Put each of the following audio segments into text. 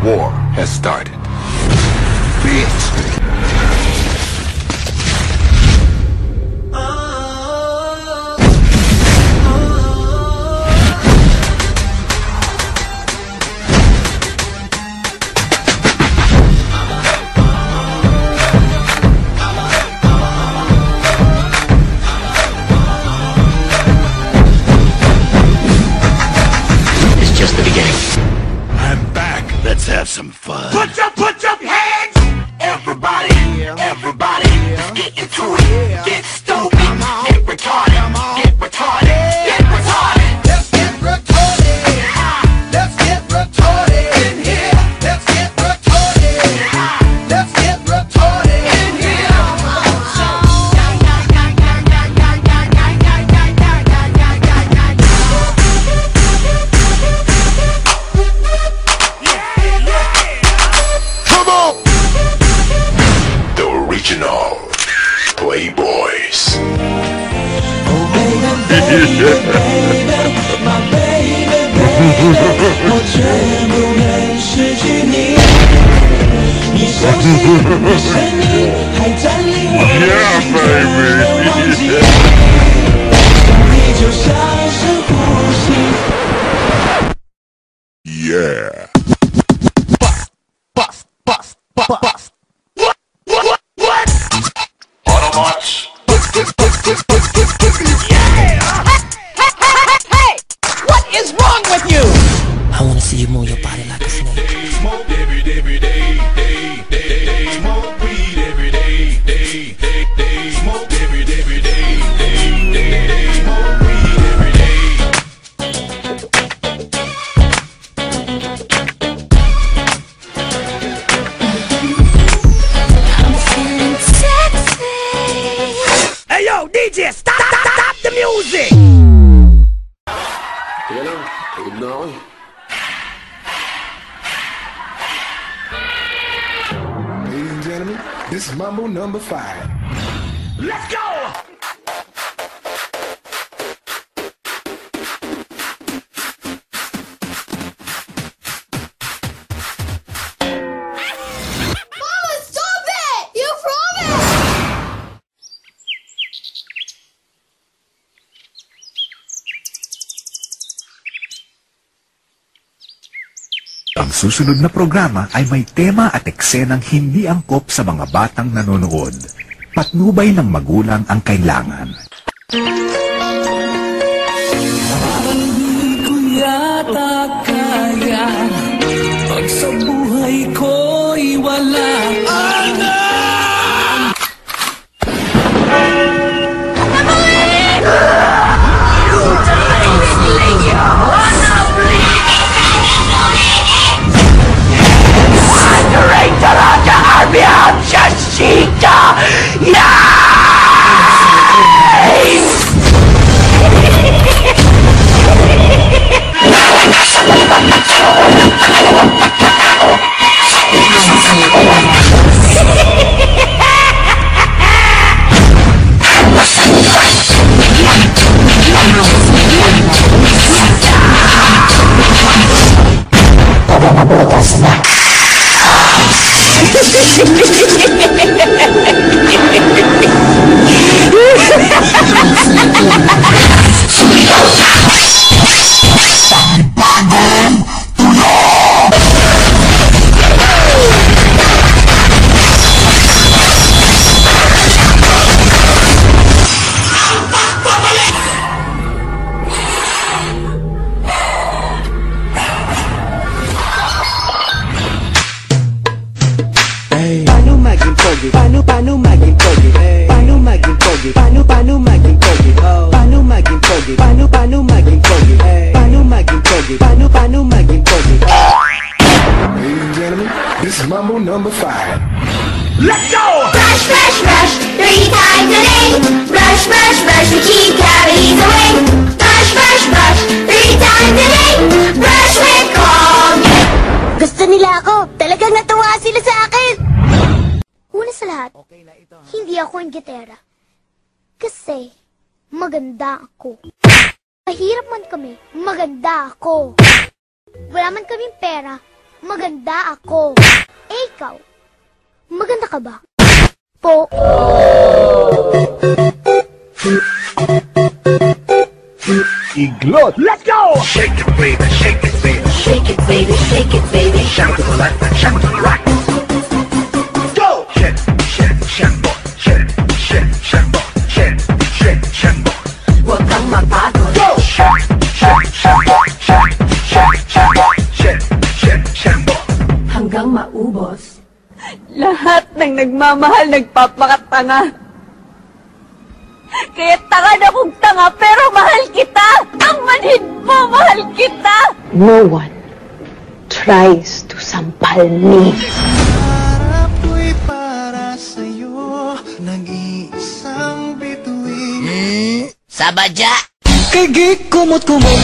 war has started. Bitch! Just the beginning. I'm back. Let's have some fun. Put your hands! Everybody, everybody, get into it. Get stupid, get retarded, get retarded, get retarded. Let's get retarded. Let's get retarded in here. Let's get retarded. Let's get retarded in here. The original Playboys. Yeah, baby. Yeah. Bust. What? Autobots. Hey! What is wrong with you? I want to see you move your body like a snake. Smoke every day. Smoke weed every day. Smoke every day. Smoke weed every day. Hey yo, DJ, stop the music! Ladies and gentlemen, this is Mambo number 5. Let's go! Mama, stop it! You promised! Ang susunod na programa ay may tema at eksenang hindi angkop sa mga batang nanonood. Patnubay ng magulang ang kailangan. Hindi ko yata kaya pag sa buhay ko'y wala. Paano maging pogi? Paano maging pogi? Paano maging pogi? Paano maging pogi? Paano maging pogi? Paano maging pogi? Paano maging pogi? Ladies and gentlemen, this is Mambo number 5. Let's go! Brush, 3 times a day. Brush, to keep cavities away. Brush, 3 times a day. Brush with Colgate. Gusto nila ako. Talagang natuwa sila sa akin. Una sa lahat, hindi ako ang gitera. Kasi, maganda ako. Mahirap man kami, maganda ako. Wala man kaming pera, Maganda ako. Eh, ikaw? Maganda ka ba? Po. Iglot. Let's go! Shake it, baby, shake it, baby. Shake it, baby, shake it, baby. Shout to the left, shout to the right. Go! Shake, shake, shake, boy. Shake, shake, shake, boy. Shake, shake, shake, boy. Huwag kang magbago. Go! Shake, shake, shake, boy. Shake, shake, shake, boy. Shake, shake, shake, boy. Hanggang maubos. Lahat ng nagmamahal nagpapakatanga. Kaya tanga na kong tanga, pero mahal kita! Ang manhid mo, mahal kita! No one tries to sampal me. Harap ko'y para sa'yo, nag-iisang bituin. Sabadya! Kigi kumot-kumot,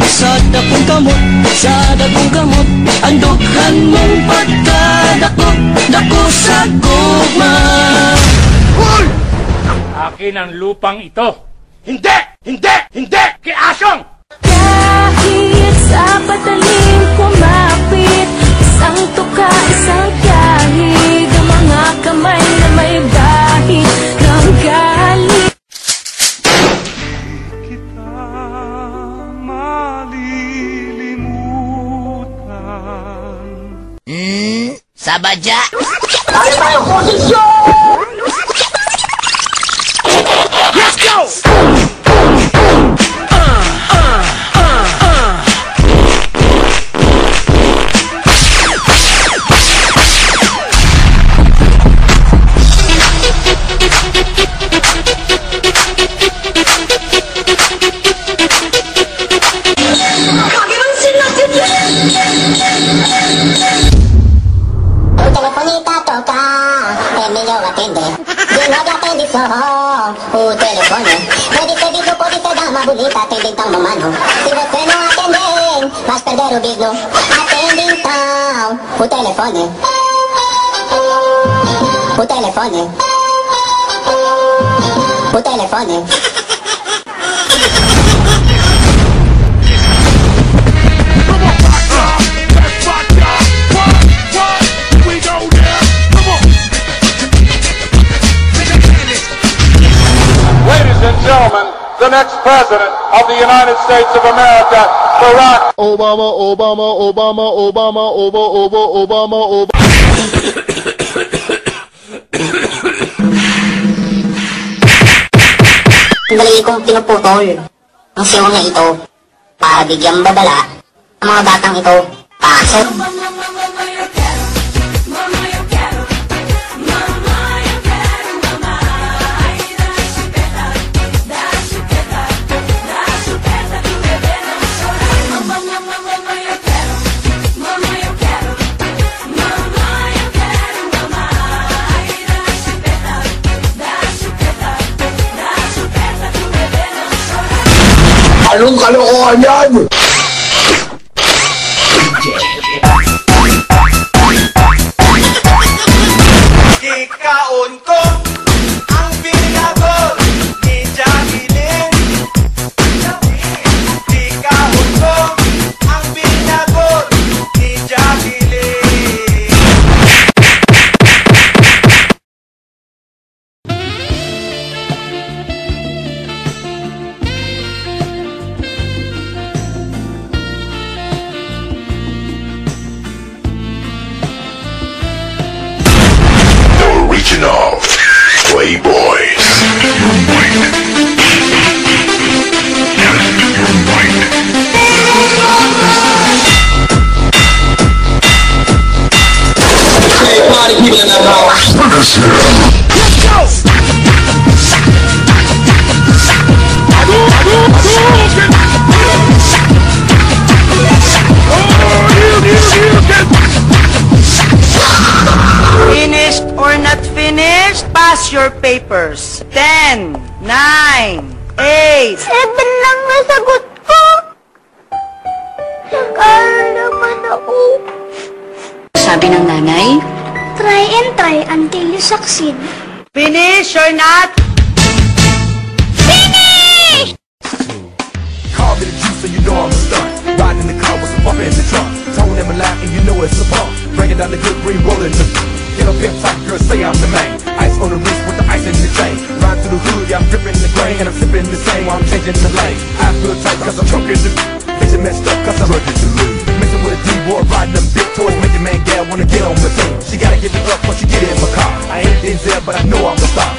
sa dapong kamot, sa dapong kamot, ang dughan mong pagkadakot, dako sa gugma. Hoy! Akin ang lupang ito. Hindi! Hindi! Hindi! Kay Asyong! Kahit sa patalim kumapit, isang tuka, isang kahig, ang mga kamay na may bahid ng galit. Sabadya! Let's go! Telefonita toca, è meglio attendere. Di nuovo attendi solo, telefono. Pwede ser visto, pode ser dama bonita, atende então no mano. Se você não atender, vai perder o bigno. Atende então o telefone. O telefone. O telefone. Ladies and gentlemen, the next president of the United States of America, Barack Obama, Obama, Obama, Obama, Obama, Obama. Dali kong pinuputol ang siyo na ito para bigyang babala ang mga batang ito. Pasok. Anong kalokohan yan? Ikaon ko ang binagol ni Jacqueline. Ikaon ko ang binagol ni Jacqueline. Original Playboys. Party people in the house. Let's go! Finished or not finished? Pass your papers. 10, 9, 8. 7 lang nasagot ko. Nag-aaral naman ako. Sabi ng nanay, Try and try until you succeed. Finish or not? Finish! Call me the juice so you know I'm a stunt. Riding in the car with some bump in the trunk. Tone pimp type girls say I'm the man. Ice on the wrist with the ice in the chain. Ride through the hood, yeah, I'm dripping the grain. And I'm sipping the same while I'm changing the lane. I feel tight cause I'm choking the bitch messed up cause I'm ready to lose. Mixing with a D-boy, riding them big toys. Make your man gal wanna get on my team. She gotta get me up when she get in my car. I ain't Denzel, but I know I'm the star.